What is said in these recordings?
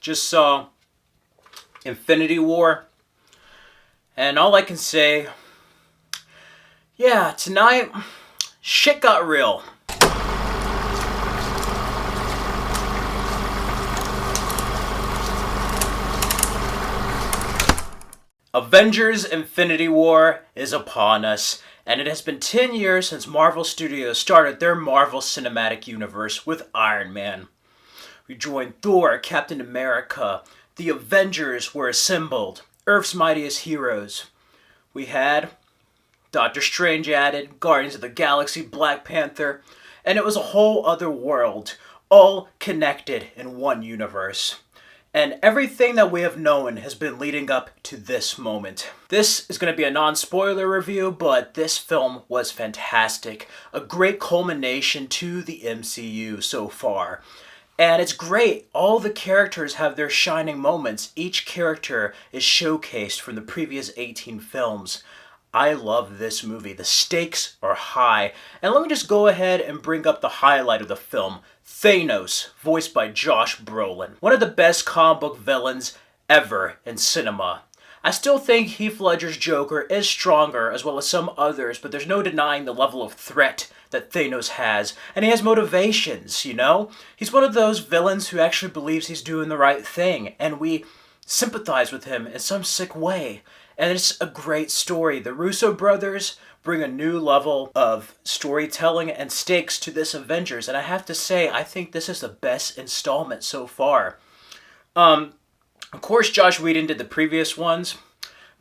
Just saw Infinity War, and all I can say, yeah, tonight, shit got real. Avengers Infinity War is upon us, and it has been 10 years since Marvel Studios started their Marvel Cinematic Universe with Iron Man. We joined Thor, Captain America, the Avengers were assembled, Earth's mightiest heroes. We had Doctor Strange added, Guardians of the Galaxy, Black Panther, and it was a whole other world, all connected in one universe. And everything that we have known has been leading up to this moment. This is going to be a non-spoiler review, but this film was fantastic. A great culmination to the MCU so far. And it's great. All the characters have their shining moments. Each character is showcased from the previous 18 films. I love this movie. The stakes are high. And let me just go ahead and bring up the highlight of the film. Thanos, voiced by Josh Brolin. One of the best comic book villains ever in cinema. I still think Heath Ledger's Joker is stronger, as well as some others, but there's no denying the level of threat that Thanos has. And he has motivations, you know? He's one of those villains who actually believes he's doing the right thing, and we sympathize with him in some sick way. And it's a great story. The Russo brothers bring a new level of storytelling and stakes to this Avengers. And I have to say, I think this is the best installment so far. Of course, Joss Whedon did the previous ones,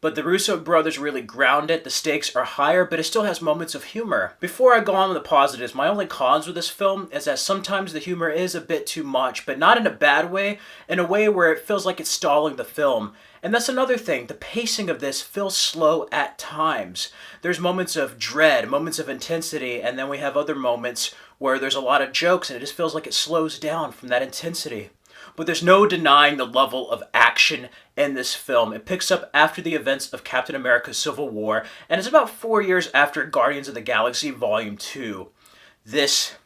but the Russo brothers really ground it. The stakes are higher, but it still has moments of humor. Before I go on with the positives, my only cons with this film is that sometimes the humor is a bit too much, but not in a bad way, in a way where it feels like it's stalling the film. And that's another thing, the pacing of this feels slow at times. There's moments of dread, moments of intensity, and then we have other moments where there's a lot of jokes and it just feels like it slows down from that intensity. But there's no denying the level of action in this film. It picks up after the events of Captain America Civil War, and it's about 4 years after Guardians of the Galaxy Volume 2. This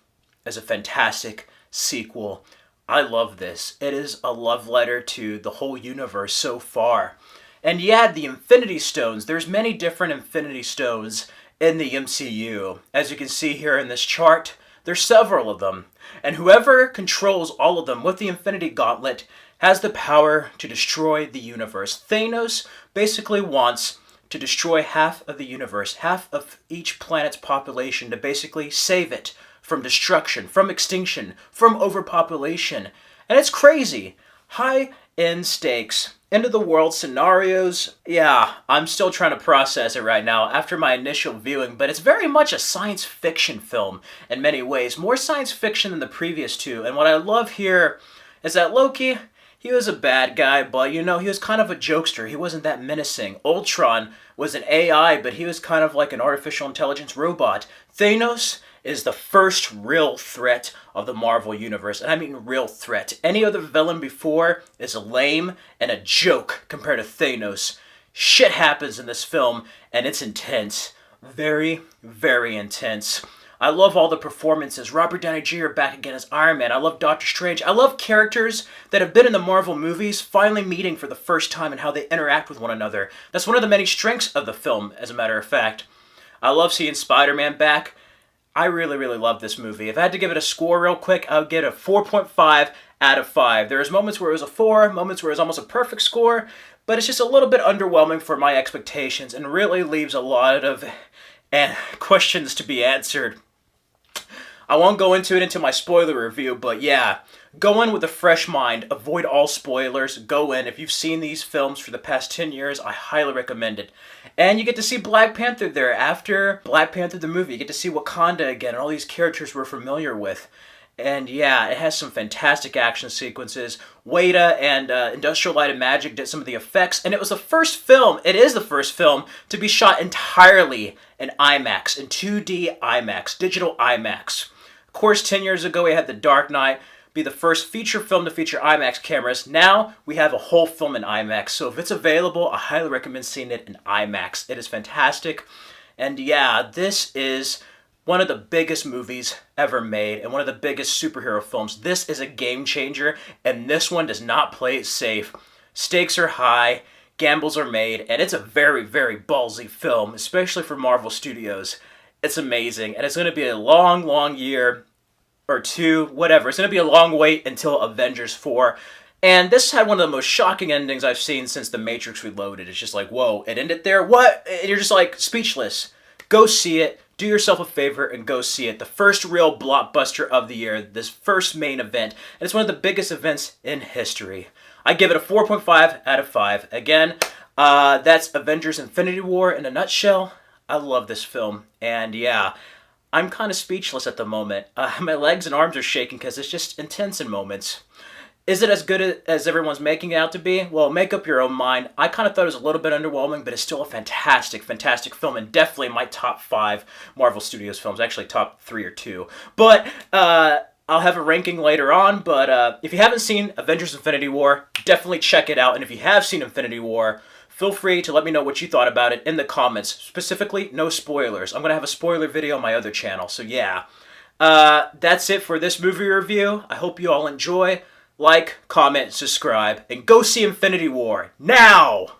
is a fantastic sequel. I love this. It is a love letter to the whole universe so far. And yeah, the Infinity Stones. There's many different Infinity Stones in the MCU. As you can see here in this chart, there's several of them. And whoever controls all of them with the Infinity Gauntlet has the power to destroy the universe. Thanos basically wants to destroy half of the universe, half of each planet's population, to basically save it from destruction, from extinction, from overpopulation. And it's crazy. High-end stakes, end-of-the-world scenarios. Yeah, I'm still trying to process it right now after my initial viewing, but it's very much a science fiction film in many ways. More science fiction than the previous two. And what I love here is that Loki, he was a bad guy, but you know, he was kind of a jokester. He wasn't that menacing. Ultron was an AI, but he was kind of like an artificial intelligence robot. Thanos is the first real threat of the Marvel Universe. And I mean real threat. Any other villain before is lame and a joke compared to Thanos. Shit happens in this film, and it's intense. Very, very intense. I love all the performances. Robert Downey Jr. back again as Iron Man. I love Doctor Strange. I love characters that have been in the Marvel movies finally meeting for the first time and how they interact with one another. That's one of the many strengths of the film, as a matter of fact. I love seeing Spider-Man back. I really, really love this movie. If I had to give it a score real quick, I would get a 4.5 out of 5. There's moments where it was a 4, moments where it was almost a perfect score, but it's just a little bit underwhelming for my expectations and really leaves a lot of questions to be answered. I won't go into it into my spoiler review, but yeah, go in with a fresh mind, avoid all spoilers, go in. If you've seen these films for the past 10 years, I highly recommend it. And you get to see Black Panther there. After Black Panther the movie, you get to see Wakanda again, and all these characters we're familiar with. And yeah, it has some fantastic action sequences. Weta and Industrial Light and Magic did some of the effects, and it is the first film to be shot entirely in IMAX, in 2D IMAX, digital IMAX. Of course, 10 years ago, we had The Dark Knight be the first feature film to feature IMAX cameras. Now, we have a whole film in IMAX. So if it's available, I highly recommend seeing it in IMAX. It is fantastic. And yeah, this is one of the biggest movies ever made and one of the biggest superhero films. This is a game changer, and this one does not play it safe. Stakes are high, gambles are made, and it's a very, very ballsy film, especially for Marvel Studios. It's amazing, and it's going to be a long, long year or two, whatever. It's going to be a long wait until Avengers 4. And this had one of the most shocking endings I've seen since The Matrix Reloaded. It's just like, whoa, it ended there? What? And you're just like speechless. Go see it. Do yourself a favor and go see it. The first real blockbuster of the year, this first main event, and it's one of the biggest events in history. I give it a 4.5 out of 5. Again, that's Avengers Infinity War in a nutshell. I love this film, and yeah, I'm kind of speechless at the moment. My legs and arms are shaking because it's just intense in moments. Is it as good as everyone's making it out to be? Well, make up your own mind. I kind of thought it was a little bit underwhelming, but it's still a fantastic, fantastic film, and definitely my top 5 Marvel Studios films. Actually, top 3 or 2. But I'll have a ranking later on. But if you haven't seen Avengers Infinity War, definitely check it out. And if you have seen Infinity War, feel free to let me know what you thought about it in the comments. Specifically, no spoilers. I'm going to have a spoiler video on my other channel, so yeah. That's it for this movie review. I hope you all enjoy. Like, comment, subscribe, and go see Infinity War now!